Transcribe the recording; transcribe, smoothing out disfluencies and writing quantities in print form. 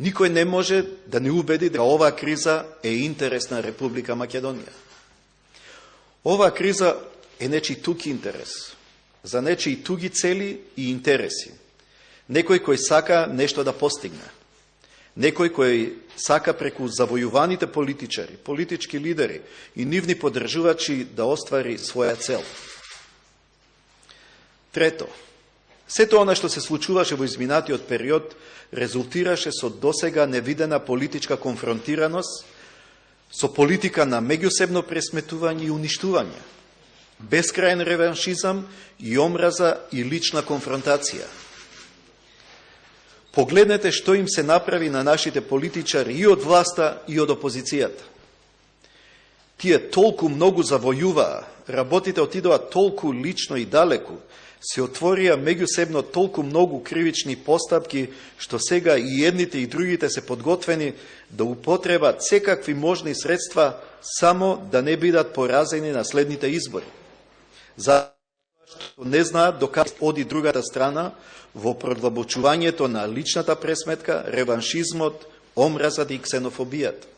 Никој не може да не убеди дека оваа криза е интерес на Република Македонија. Оваа криза е нечи тук интерес, за нечи туги цели и интереси. Некој кој сака нешто да постигне. Некој кој сака преку завојуваните политичари, политички лидери и нивни поддржувачи да оствари своја цел. Трето, сето она што се случуваше во изминатиот период резултираше со досега невидена политичка конфронтираност, со политика на меѓусебно пресметување и уништување, бескрајен реваншизам и омраза и лична конфронтација. Погледнете што им се направи на нашите политичари и од власта и од опозицијата. Тие толку многу завојуваа, работите отидоа толку лично и далеку, се отворија меѓусебно толку многу кривични постапки, што сега и едните и другите се подготвени да употребат секакви можни средства само да не бидат поразени на следните избори. Затоа што не знаат докаде оди другата страна во продлабочувањето на личната пресметка, реваншизмот, омразата и ксенофобијата.